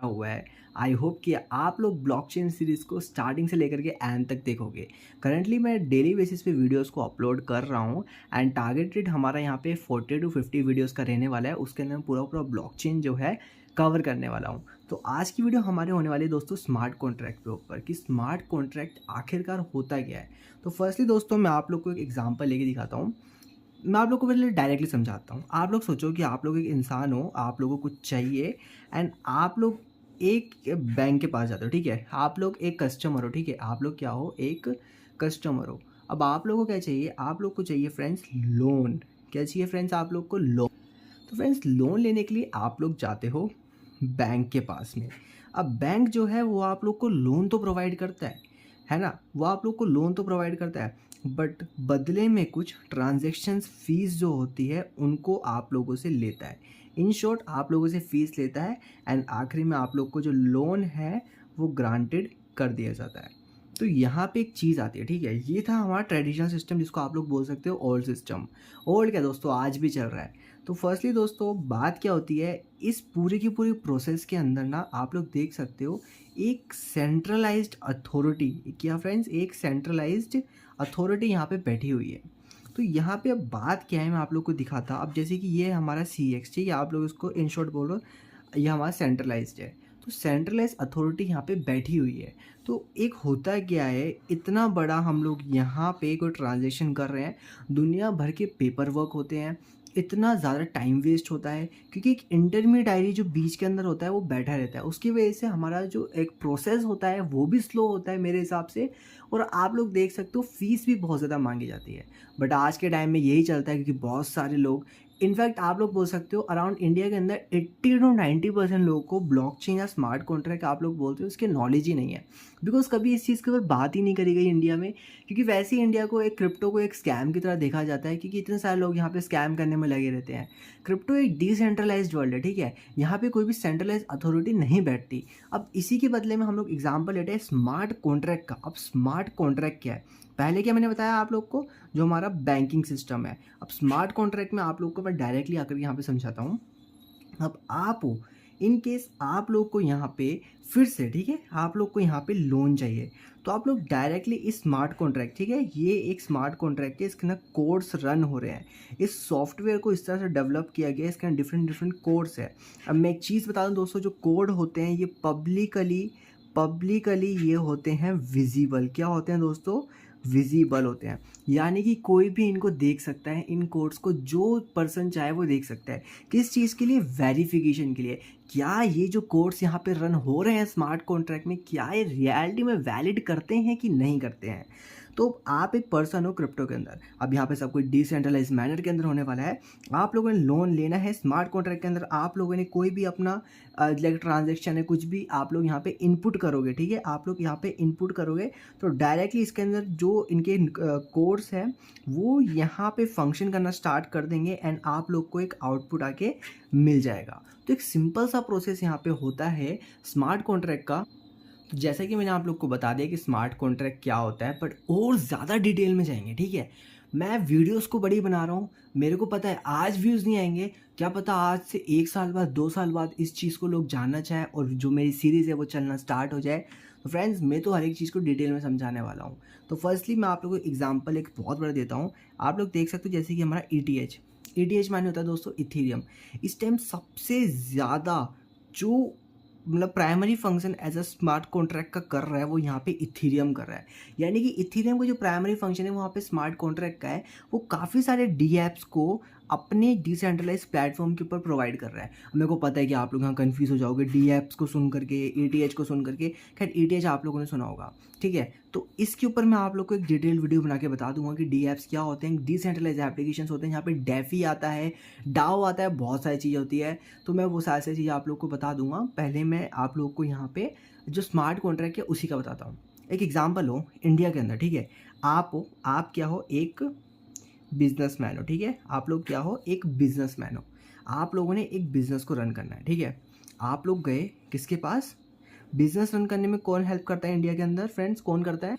हुआ है। I hope कि आप लोग ब्लॉकचेन सीरीज़ को स्टार्टिंग से लेकर के एंड तक देखोगे। करंटली मैं डेली बेसिस पे वीडियोस को अपलोड कर रहा हूँ एंड टारगेटेड हमारा यहाँ पे 40 टू 50 वीडियोस का रहने वाला है। उसके अंदर मैं पूरा पूरा ब्लॉकचेन जो है कवर करने वाला हूँ। तो आज की वीडियो हमारे होने वाली है दोस्तों स्मार्ट कॉन्ट्रैक्ट के ऊपर कि स्मार्ट कॉन्ट्रैक्ट आखिरकार होता क्या है। तो फर्स्टली दोस्तों मैं आप लोग को एक एग्जाम्पल लेके दिखाता हूँ। मैं आप लोग को पहले डायरेक्टली समझाता हूँ। आप लोग सोचो कि आप लोग एक इंसान हो, आप लोगों को कुछ चाहिए एंड आप लोग एक बैंक के पास जाते हो, ठीक है। आप लोग एक कस्टमर हो, ठीक है। आप लोग क्या हो, एक कस्टमर हो। अब आप लोगों को क्या चाहिए, आप लोग को चाहिए फ्रेंड्स लोन। क्या चाहिए फ्रेंड्स, आप लोग को लोन। तो फ्रेंड्स लोन लेने के लिए आप लोग जाते हो बैंक के पास में। अब बैंक जो है वो आप लोग को लोन तो प्रोवाइड करता है ना। वो आप लोग को लोन तो प्रोवाइड करता है, बट बदले में कुछ ट्रांजेक्शन्स फीस जो होती है उनको आप लोगों से लेता है। इन शॉर्ट आप लोगों से फीस लेता है एंड आखिरी में आप लोग को जो लोन है वो ग्रांटेड कर दिया जाता है। तो यहाँ पे एक चीज़ आती है, ठीक है। ये था हमारा ट्रेडिशनल सिस्टम जिसको आप लोग बोल सकते हो ओल्ड सिस्टम। ओल्ड क्या दोस्तों, आज भी चल रहा है। तो फर्स्टली दोस्तों बात क्या होती है, इस पूरी की पूरी प्रोसेस के अंदर ना आप लोग देख सकते हो एक सेंट्रलाइज्ड अथॉरिटी, क्या फ्रेंड्स, एक सेंट्रलाइज्ड अथॉरिटी यहाँ पे बैठी हुई है। तो यहाँ पे अब बात क्या है मैं आप लोग को दिखाता। अब जैसे कि ये हमारा CX, ठीक है, आप लोग इसको इन शॉर्ट बोलो, ये हमारा सेंट्रलाइज्ड है। तो सेंट्रलाइज्ड अथॉरिटी यहाँ पे बैठी हुई है। तो एक होता क्या है, इतना बड़ा हम लोग यहाँ पे कोई ट्रांजेक्शन कर रहे हैं, दुनिया भर के पेपर वर्क होते हैं, इतना ज़्यादा टाइम वेस्ट होता है क्योंकि एक इंटरमीडियरी जो बीच के अंदर होता है वो बैठा रहता है। उसकी वजह से हमारा जो एक प्रोसेस होता है वो भी स्लो होता है मेरे हिसाब से। और आप लोग देख सकते हो फीस भी बहुत ज़्यादा मांगी जाती है। बट आज के टाइम में यही चलता है क्योंकि बहुत सारे लोग, इनफैक्ट आप लोग बोल सकते हो अराउंड इंडिया के अंदर 80 टू 90% लोगों को ब्लॉकचेन या स्मार्ट कॉन्ट्रैक्ट आप लोग बोलते हो उसके नॉलेज ही नहीं है। बिकॉज कभी इस चीज़ के ऊपर बात ही नहीं करी गई इंडिया में, क्योंकि वैसे ही इंडिया को एक क्रिप्टो को एक स्कैम की तरह देखा जाता है क्योंकि इतने सारे लोग यहाँ पे स्कैम करने में लगे रहते हैं। क्रिप्टो एक डिसेंट्रलाइज्ड वर्ल्ड है, ठीक है। यहाँ पे कोई भी सेंट्रलाइज अथॉरिटी नहीं बैठती। अब इसी के बदले में हम लोग एग्जाम्पल लेते हैं स्मार्ट कॉन्ट्रैक्ट का। अब स्मार्ट कॉन्ट्रैक्ट क्या है, पहले क्या मैंने बताया आप लोग को, जो हमारा बैंकिंग सिस्टम है। अब स्मार्ट कॉन्ट्रैक्ट में आप लोग को मैं डायरेक्टली आकर यहाँ पे समझाता हूँ। अब आप हो, इन केस आप लोग को यहाँ पे फिर से, ठीक है, आप लोग को यहाँ पे लोन चाहिए, तो आप लोग डायरेक्टली इस स्मार्ट कॉन्ट्रैक्ट, ठीक है, ये एक स्मार्ट कॉन्ट्रैक्ट है, इसके अंदर कोड्स रन हो रहे हैं। इस सॉफ्टवेयर को इस तरह से डेवलप किया गया है, इसके अंदर डिफरेंट डिफरेंट कोड्स है। अब मैं एक चीज़ बता दूँ दोस्तों, जो कोड होते हैं ये पब्लिकली ये होते हैं विजिबल। क्या होते हैं दोस्तों, विजिबल होते हैं। यानी कि कोई भी इनको देख सकता है, इन कोड्स को जो पर्सन चाहे वो देख सकता है। किस चीज़ के लिए, वेरिफिकेशन के लिए। क्या ये जो कोड्स यहाँ पे रन हो रहे हैं स्मार्ट कॉन्ट्रैक्ट में, क्या ये रियलिटी में वैलिड करते हैं कि नहीं करते हैं। तो आप एक पर्सन हो क्रिप्टो के अंदर, अब यहाँ पे सब कुछ डिसेंट्रलाइज मैनर के अंदर होने वाला है। आप लोगों ने लोन लेना है स्मार्ट कॉन्ट्रैक्ट के अंदर, आप लोगों ने कोई भी अपना लाइक ट्रांजेक्शन है कुछ भी आप लोग यहाँ पे इनपुट करोगे, ठीक है, आप लोग यहाँ पे इनपुट करोगे तो डायरेक्टली इसके अंदर जो इनके कोड्स हैं वो यहाँ पे फंक्शन करना स्टार्ट कर देंगे एंड आप लोग को एक आउटपुट आके मिल जाएगा। तो एक सिंपल सा प्रोसेस यहाँ पे होता है स्मार्ट कॉन्ट्रैक्ट का। तो जैसा कि मैंने आप लोग को बता दिया कि स्मार्ट कॉन्ट्रैक्ट क्या होता है, बट और ज़्यादा डिटेल में जाएंगे, ठीक है। मैं वीडियोस को बड़ी बना रहा हूँ, मेरे को पता है आज व्यूज़ नहीं आएंगे, क्या पता आज से 1 साल बाद 2 साल बाद इस चीज़ को लोग जानना चाहें और जो मेरी सीरीज़ है वो चलना स्टार्ट हो जाए। तो फ्रेंड्स मैं तो हर एक चीज़ को डिटेल में समझाने वाला हूँ। तो फर्स्टली मैं आप लोगों को एग्जाम्पल एक बहुत बड़ा देता हूँ। आप लोग देख सकते हो जैसे कि हमारा ETH माने होता है दोस्तों इथीरियम। इस टाइम सबसे ज़्यादा जो मतलब primary function as a smart contract का कर रहा है वो यहाँ पे इथीरियम कर रहा है। यानी कि इथीरियम का जो प्राइमरी फंक्शन है वहाँ पे स्मार्ट कॉन्ट्रैक्ट का है, वो काफ़ी सारे DApps को अपने डिसेंट्रलाइज प्लेटफॉर्म के ऊपर प्रोवाइड कर रहा है। मेरे को पता है कि आप लोग यहाँ कंफ्यूज हो जाओगे DApps को सुन करके, ETH को सुन करके। खैर ETH आप लोगों ने सुना होगा, ठीक है। तो इसके ऊपर मैं आप लोग को एक डिटेल वीडियो बना के बता दूंगा कि DApps क्या होते हैं, डिसेंट्रलाइज एप्लीकेशन होते हैं। यहाँ पे डेफी आता है, डाओ आता है, बहुत सारी चीज़ें होती है। तो मैं वो सारी चीज़ें आप लोग को बता दूंगा। पहले मैं आप लोग को यहाँ पे जो स्मार्ट कॉन्ट्रैक्ट है उसी का बताता हूँ। एक एग्जाम्पल हो इंडिया के अंदर, ठीक है, आप क्या हो, एक बिजनेसमैन हो, ठीक है। आप लोग क्या हो, एक बिजनेसमैन हो। आप लोगों ने एक बिजनेस को रन करना है, ठीक है। आप लोग गए किसके पास, बिजनेस रन करने में कौन हेल्प करता है इंडिया के अंदर फ्रेंड्स, कौन करता है,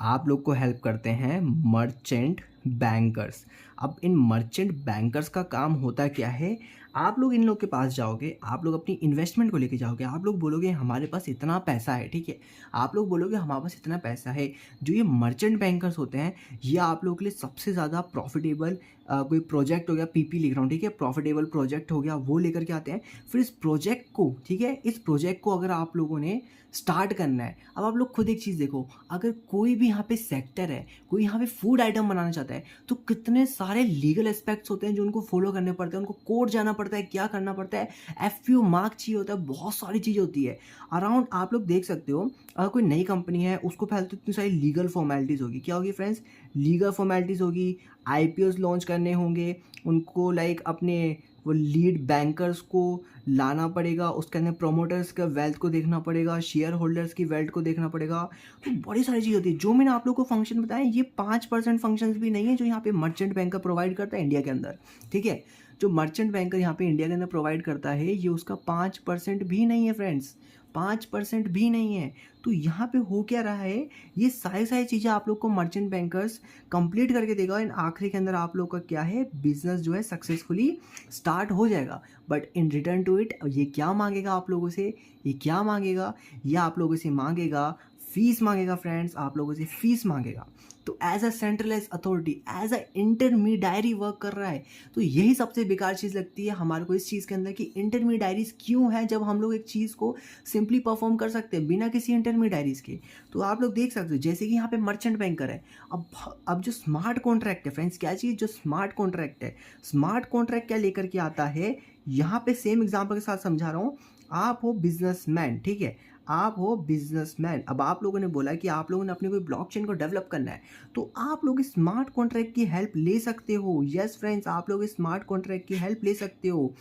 आप लोग को हेल्प करते हैं मर्चेंट बैंकर्स। अब इन मर्चेंट बैंकर्स का काम होता क्या है, आप लोग इन लोग के पास जाओगे, आप लोग अपनी इन्वेस्टमेंट को लेके जाओगे, आप लोग बोलोगे हमारे पास इतना पैसा है, ठीक है? आप लोग बोलोगे हमारे पास इतना पैसा है। जो ये मर्चेंट बैंकर्स होते हैं, ये आप लोगों के लिए सबसे ज़्यादा प्रॉफिटेबल कोई प्रोजेक्ट हो गया, पीपी लिख रहा हूँ, ठीक है? प्रॉफिटेबल प्रोजेक्ट हो गया, वो लेकर के आते हैं। फिर इस प्रोजेक्ट को, ठीक है? इस प्रोजेक्ट को अगर आप लोगों ने स्टार्ट करना है, अब आप लोग खुद एक चीज़ देखो, अगर कोई भी यहाँ पे सेक्टर है, कोई यहाँ पे फूड आइटम बनाना चाहता है, तो कितने सारे लीगल एस्पेक्ट्स होते हैं जो उनको फॉलो करने पड़ते हैं, उनको कोर्ट जाना पड़ता है, क्या करना पड़ता है, एफपीओ मार्क चाहिए होता है, बहुत सारी चीज़ें होती है। अराउंड आप लोग देख सकते हो, अगर कोई नई कंपनी है, उसको पहले तो इतनी सारी लीगल फॉर्मेलिटीज़ होगी। क्या होगी फ्रेंड्स? लीगल फॉर्मेलिटीज़ होगी, आईपीओज लॉन्च करने होंगे, उनको लाइक अपने वो लीड बैंकर्स को लाना पड़ेगा, उसके अंदर प्रोमोटर्स का वेल्थ को देखना पड़ेगा, शेयर होल्डर्स की वेल्थ को देखना पड़ेगा। तो बड़ी सारी चीज़ होती है। जो मैंने आप लोग को फंक्शन बताया, ये 5% फंक्शंस भी नहीं है जो यहाँ पे मर्चेंट बैंकर प्रोवाइड करता है इंडिया के अंदर, ठीक है? जो मर्चेंट बैंकर यहाँ पे इंडिया के अंदर प्रोवाइड करता है, ये उसका 5% भी नहीं है फ्रेंड्स, 5% भी नहीं है। तो यहाँ पे हो क्या रहा है, ये सारी सारी चीज़ें आप लोग को मर्चेंट बैंकर्स कंप्लीट करके देगा, एंड आखिरी के अंदर आप लोग का क्या है, बिजनेस जो है सक्सेसफुली स्टार्ट हो जाएगा। But in return to it, ये क्या मांगेगा आप लोगों से, ये क्या मांगेगा, ये आप लोगों से मांगेगा, फीस मांगेगा फ्रेंड्स, आप लोगों से फीस मांगेगा। तो as a centralise authority, as a intermediary work कर रहा है। तो यही सबसे बेकार चीज़ लगती है हमारे को इस चीज़ के अंदर, कि इंटरमीडियरीज क्यों है, जब हम लोग एक चीज़ को सिंपली परफॉर्म कर सकते हैं बिना किसी इंटरमीडियरीज के। तो आप लोग देख सकते हो, जैसे कि यहाँ पे मर्चेंट बैंकर है। अब जो स्मार्ट कॉन्ट्रैक्ट है फ्रेंड्स, क्या चीज़, जो स्मार्ट कॉन्ट्रैक्ट है, स्मार्ट कॉन्ट्रैक्ट क्या लेकर के आता है, यहाँ पे सेम एग्जाम्पल के साथ समझा रहा हूँ। आप हो बिजनेसमैन, ठीक है? आप हो बिजनेसमैन। अब आप लोगों ने बोला कि आप लोगों ने अपनी कोई ब्लॉकचेन को डेवलप करना है, तो आप लोग स्मार्ट कॉन्ट्रैक्ट की हेल्प ले सकते हो। यस फ्रेंड्स, आप लोग स्मार्ट कॉन्ट्रैक्ट की हेल्प ले सकते हो।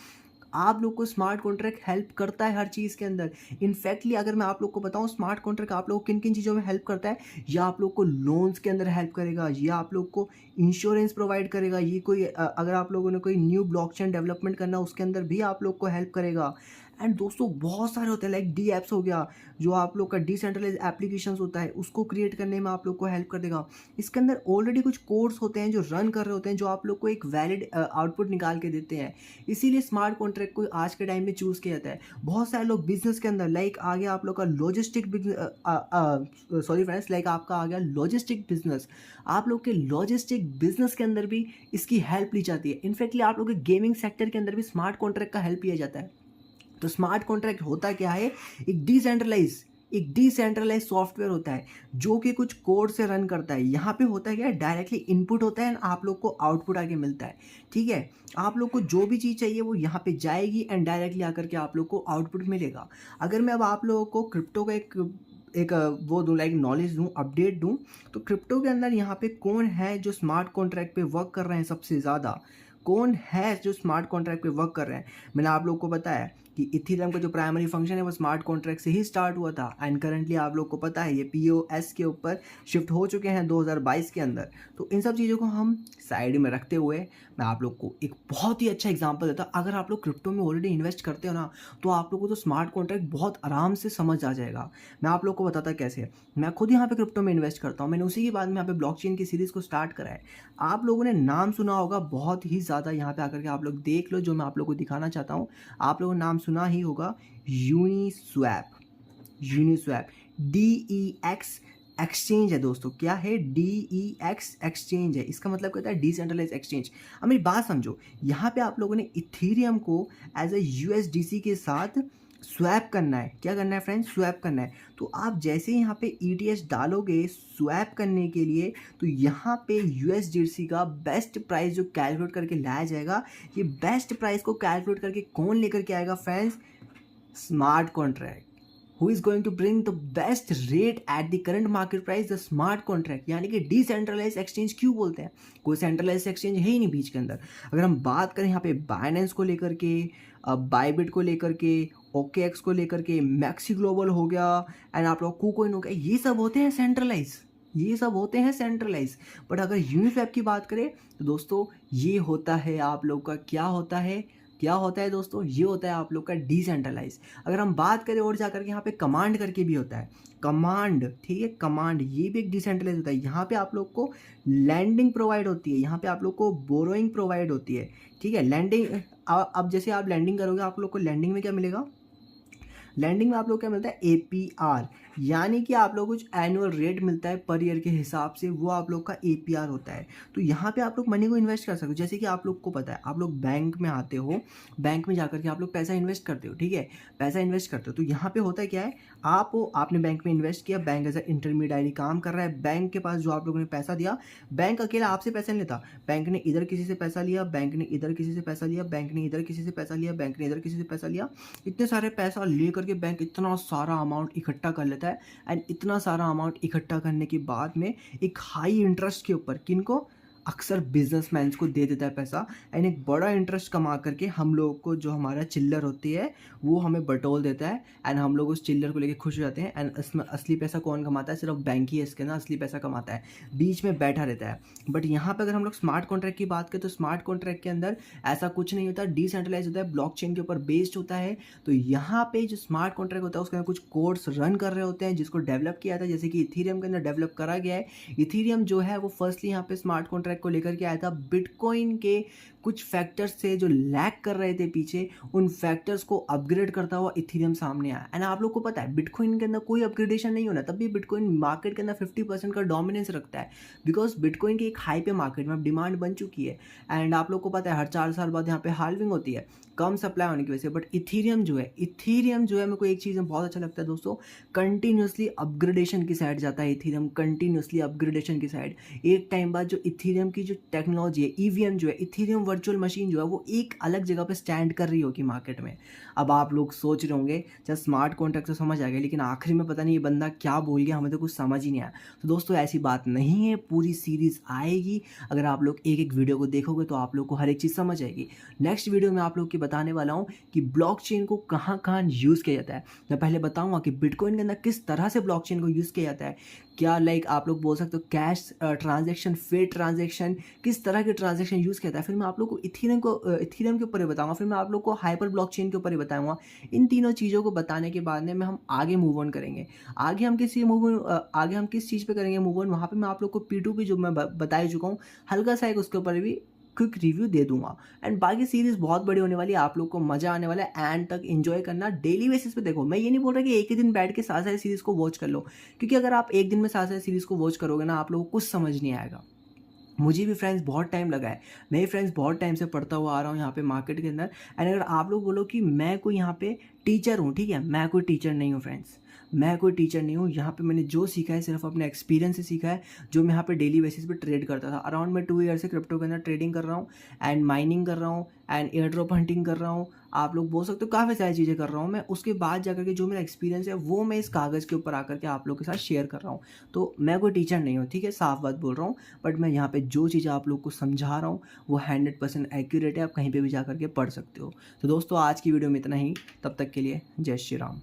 आप लोग को स्मार्ट कॉन्ट्रैक्ट हेल्प करता है हर चीज़ के अंदर। इनफैक्टली अगर मैं आप लोग को बताऊं, स्मार्ट कॉन्ट्रैक्ट आप लोग को किन किन चीज़ों में हेल्प करता है, या आप लोग को लोन्स के अंदर हेल्प करेगा, या आप लोग को इंश्योरेंस प्रोवाइड करेगा, ये कोई अगर आप लोगों ने कोई न्यू ब्लॉकचेन डेवलपमेंट करना, उसके अंदर भी आप लोग को हेल्प करेगा। एंड दोस्तों बहुत सारे होते हैं, लाइक डी एप्स हो गया, जो आप लोग का डिसेंट्रलाइज एप्लीकेशंस होता है, उसको क्रिएट करने में आप लोग को हेल्प कर देगा। इसके अंदर ऑलरेडी कुछ कोड्स होते हैं जो रन कर रहे होते हैं, जो आप लोग को एक वैलिड आउटपुट निकाल के देते हैं। इसीलिए स्मार्ट कॉन्ट्रैक्ट को आज के टाइम में चूज़ किया जाता है। बहुत सारे लोग बिजनेस के अंदर, लाइक आ गया आप लोग का लॉजिस्टिक सॉरी फ्रेंड्स, लाइक आपका आ गया लॉजिस्टिक बिजनेस। आप लोग के लॉजिस्टिक बिजनेस के अंदर भी इसकी हेल्प ली जाती है। इनफैक्टली आप लोग के गेमिंग सेक्टर के अंदर भी स्मार्ट कॉन्ट्रैक्ट का हेल्प लिया जाता है। तो स्मार्ट कॉन्ट्रैक्ट होता क्या है, एक डिसेंट्रलाइज सॉफ्टवेयर होता है जो कि कुछ कोड से रन करता है। यहाँ पे होता है क्या, डायरेक्टली इनपुट होता है, आप लोग को आउटपुट आके मिलता है, ठीक है? आप लोग को जो भी चीज़ चाहिए वो यहाँ पे जाएगी, एंड डायरेक्टली आकर के आप लोग को आउटपुट मिलेगा। अगर मैं अब आप लोगों को क्रिप्टो का एक वो दूँ, लाइक नॉलेज दूँ, अपडेट दूँ, तो क्रिप्टो के अंदर यहाँ पे कौन है जो स्मार्ट कॉन्ट्रैक्ट पे वर्क कर रहे हैं सबसे ज़्यादा, कौन है जो स्मार्ट कॉन्ट्रैक्ट पे वर्क कर रहे हैं? मैंने आप लोग को बताया कि इथीरियम का जो प्राइमरी फंक्शन है वो स्मार्ट कॉन्ट्रैक्ट से ही स्टार्ट हुआ था, एंड करंटली आप लोग को पता है ये पीओएस के ऊपर शिफ्ट हो चुके हैं 2022 के अंदर। तो इन सब चीज़ों को हम साइड में रखते हुए मैं आप लोग को एक बहुत ही अच्छा एग्जांपल देता। अगर आप लोग क्रिप्टो में ऑलरेडी इन्वेस्ट करते हो ना, तो आप लोग को तो स्मार्ट कॉन्ट्रैक्ट बहुत आराम से समझ आ जाएगा। मैं आप लोग को बताता कैसे। मैं खुद यहाँ पे क्रिप्टो में इन्वेस्ट करता हूँ, मैंने उसी के बाद में यहाँ पे ब्लॉकचेन की सीरीज़ को स्टार्ट करा है। आप लोगों ने नाम सुना होगा बहुत ही ज़्यादा, यहाँ पे आकर के आप लोग देख लो, जो मैं आप लोग को दिखाना चाहता हूँ। आप लोगों ने नाम सुना ही होगा, यूनिस्वैप। यूनिस्वैप DEX एक्सचेंज है दोस्तों। क्या है? DEX एक्सचेंज है। इसका मतलब कहता है डिसेंट्रलाइज एक्सचेंज। अब मेरी बात समझो, यहाँ पे आप लोगों ने इथीरियम को एज ए USDC के साथ स्वैप करना है। क्या करना है फ्रेंड्स? स्वैप करना है। तो आप जैसे यहाँ पे ETH डालोगे स्वैप करने के लिए, तो यहाँ पे USDC का बेस्ट प्राइस जो कैलकुलेट करके लाया जाएगा, ये बेस्ट प्राइस को कैलकुलेट करके कौन लेकर के आएगा friends? Smart contract. Who is going to bring the best rate at the current market price? The smart contract. यानी कि डिसेंट्रलाइज एक्सचेंज क्यों बोलते हैं? कोई सेंट्रलाइज एक्सचेंज है ही नहीं बीच के अंदर। अगर हम बात करें यहाँ पे बाइनेंस को लेकर के, बाइबिट को लेकर के, OKX को लेकर के, मैक्सी ग्लोबल हो गया, एंड आप लोग KuCoin हो गया, ये सब होते हैं सेंट्रलाइज, ये सब होते हैं सेंट्रलाइज। बट अगर यूनिस्वैप की बात करें तो दोस्तों ये होता है आप लोग का, क्या होता है, क्या होता है दोस्तों? ये होता है आप लोग का डिसेंट्रलाइज। अगर हम बात करें और जाकर के यहाँ पे कमांड करके भी होता है, कमांड, ठीक है? कमांड ये भी एक डिसेंट्रलाइज होता है। यहाँ पे आप लोग को लैंडिंग प्रोवाइड होती है, यहाँ पे आप लोग को बोरोइंग प्रोवाइड होती है, ठीक है? लैंडिंग अब जैसे आप लैंडिंग करोगे, आप लोग को लैंडिंग में क्या मिलेगा, लैंडिंग में आप लोग क्या मिलता है, एपीआर, यानी कि आप लोग कुछ एनुअल रेट मिलता है पर ईयर के हिसाब से, वो आप लोग का एपीआर होता है। तो यहाँ पे आप लोग मनी को इन्वेस्ट कर सकते हो। जैसे कि आप लोग को पता है, आप लोग बैंक में आते हो, बैंक में जाकर के आप लोग पैसा इन्वेस्ट करते हो, ठीक है, पैसा इन्वेस्ट करते हो। तो यहाँ पे होता है क्या है, आपने बैंक में इन्वेस्ट किया, बैंक एज अ इंटरमीडियरी काम कर रहा है, बैंक के पास जो आप लोगों ने पैसा दिया, बैंक अकेला आपसे पैसा नहीं लेता, बैंक ने इधर किसी से पैसा लिया, बैंक ने इधर किसी से पैसा लिया, बैंक ने इधर किसी से पैसा लिया, बैंक ने इधर किसी से पैसा लिया, इतने सारे पैसा लेकर के बैंक इतना सारा अमाउंट इकट्ठा कर लेता है। एंड इतना सारा अमाउंट इकट्ठा करने के बाद में एक हाई इंटरेस्ट के ऊपर किनको, अक्सर बिजनेसमैन को दे देता है पैसा, एंड एक बड़ा इंटरेस्ट कमा करके हम लोग को जो हमारा चिल्लर होती है वो हमें बटोल देता है, एंड हम लोग उस चिल्लर को लेके खुश हो जाते हैं। एंड इसमें असली पैसा कौन कमाता है, सिर्फ बैंक ही है इसके ना असली पैसा कमाता है, बीच में बैठा रहता है। बट यहाँ पे अगर हम लोग स्मार्ट कॉन्ट्रैक्ट की बात करें तो स्मार्ट कॉन्ट्रैक्ट के अंदर ऐसा कुछ नहीं होता, डिसेंट्रलाइज होता है, ब्लॉकचेन के ऊपर बेस्ड होता है। तो यहाँ पे जो स्मार्ट कॉन्ट्रैक्ट होता है उसके अंदर कुछ कोड्स रन कर रहे होते हैं जिसको डेवलप किया था, जैसे कि इथीरियम के अंदर डेवलप करा गया है। इथीरियम जो है वो फर्स्टली यहाँ पे स्मार्ट कॉन्ट्रैक्ट को लेकर के आया था, बिटकॉइन के कुछ फैक्टर्स से जो लैग कर रहे थे पीछे, उन फैक्टर्स को अपग्रेड करता हुआ इथीरियम सामने आया। एंड आप लोग को पता है बिटकॉइन के अंदर कोई अपग्रेडेशन नहीं होना, तब भी बिटकॉइन मार्केट के अंदर 50% का डोमिनेंस रखता है, बिकॉज बिटकॉइन की एक हाई पे मार्केट में डिमांड बन चुकी है। एंड आप लोग को पता है हर 4 साल बाद यहाँ पे हाल्विंग होती है, कम सप्लाई होने की वजह से। बट इथीरियम जो है मेरे को एक चीज़ में बहुत अच्छा लगता है दोस्तों, कंटिन्यूसली अपग्रेडेशन की साइड जाता है इथीरियम, कंटिन्यूसली अपग्रेडेशन की साइड। एक टाइम बाद जो इथीरियम की जो टेक्नोलॉजी है, ईवीएम जो है, इथीरियम वर्चुअल मशीन जो है, वो एक अलग जगह पे स्टैंड कर रही होगी मार्केट में। अब आप लोग सोच रहे होंगे जब स्मार्ट कॉन्ट्रैक्ट तो समझ आ गया, लेकिन आखिरी में पता नहीं ये बंदा क्या बोल गया, हमें तो कुछ समझ ही नहीं आया। तो दोस्तों ऐसी बात नहीं है, पूरी सीरीज़ आएगी, अगर आप लोग एक एक वीडियो को देखोगे तो आप लोग को हर एक चीज़ समझ आएगी। नेक्स्ट वीडियो में आप लोग की बताने वाला हूँ कि ब्लॉकचेन को कहाँ कहाँ यूज़ किया जाता है। मैं पहले बताऊँगा कि बिटकॉइन के अंदर किस तरह से ब्लॉकचेन को यूज़ किया जाता है, क्या लाइक आप लोग बोल सकते हो कैश ट्रांजैक्शन, फेड ट्रांजैक्शन, किस तरह के ट्रांजैक्शन यूज़ किया था। फिर मैं आप लोग को इथीरियम के ऊपर ही बताऊंगा, फिर मैं आप लोग को हाइपर ब्लॉकचेन के ऊपर ही बताऊंगा। इन तीनों चीज़ों को बताने के बाद में हम आगे मूव ऑन करेंगे। आगे हम किस चीज़ पे करेंगे मूव ऑन, वहाँ पे मैं आप लोग को P2P जो मैं बता ही चुका हूँ, हल्का सा एक उसके ऊपर भी क्विक रिव्यू दे दूंगा। एंड बाकी सीरीज़ बहुत बड़ी होने वाली है, आप लोग को मज़ा आने वाला है, एंड तक एंजॉय करना। डेली बेसिस पे देखो, मैं ये नहीं बोल रहा कि एक ही दिन बैठ के सारी सीरीज़ को वॉच कर लो, क्योंकि अगर आप एक दिन में सारी सीरीज़ को वॉच करोगे ना, आप लोगों को कुछ समझ नहीं आएगा। मुझे भी फ्रेंड्स बहुत टाइम लगा है, मैं भी फ्रेंड्स बहुत टाइम से पढ़ता हुआ आ रहा हूँ यहाँ पे मार्केट के अंदर। एंड अगर आप लोग बोलो कि मैं कोई यहाँ पे टीचर हूँ, ठीक है, मैं कोई टीचर नहीं हूँ फ्रेंड्स, मैं कोई टीचर नहीं हूँ। यहाँ पे मैंने जो सीखा है सिर्फ अपने एक्सपीरियंस से सीखा है, जो मैं यहाँ पे डेली बेसिस पे ट्रेड करता था। अराउंड मैं 2 ईयर से क्रिप्टो के अंदर ट्रेडिंग कर रहा हूँ, एंड माइनिंग कर रहा हूँ, एंड एयर ड्रॉप हंटिंग कर रहा हूँ, आप लोग बोल सकते हो काफ़ी सारी चीज़ें कर रहा हूँ मैं। उसके बाद जाकर के जो मेरा एक्सपीरियंस है वो मैं इस कागज़ के ऊपर आकर के आप लोग के साथ शेयर कर रहा हूँ। तो मैं कोई टीचर नहीं हूँ, ठीक है, साफ बात बोल रहा हूँ। बट मैं यहाँ पे जो चीज़ें आप लोग को समझा रहा हूँ वो 100% एक्यूरेट है, आप कहीं पर भी जा करके पढ़ सकते हो। तो दोस्तों आज की वीडियो में इतना ही, तब तक के लिए जय श्री राम।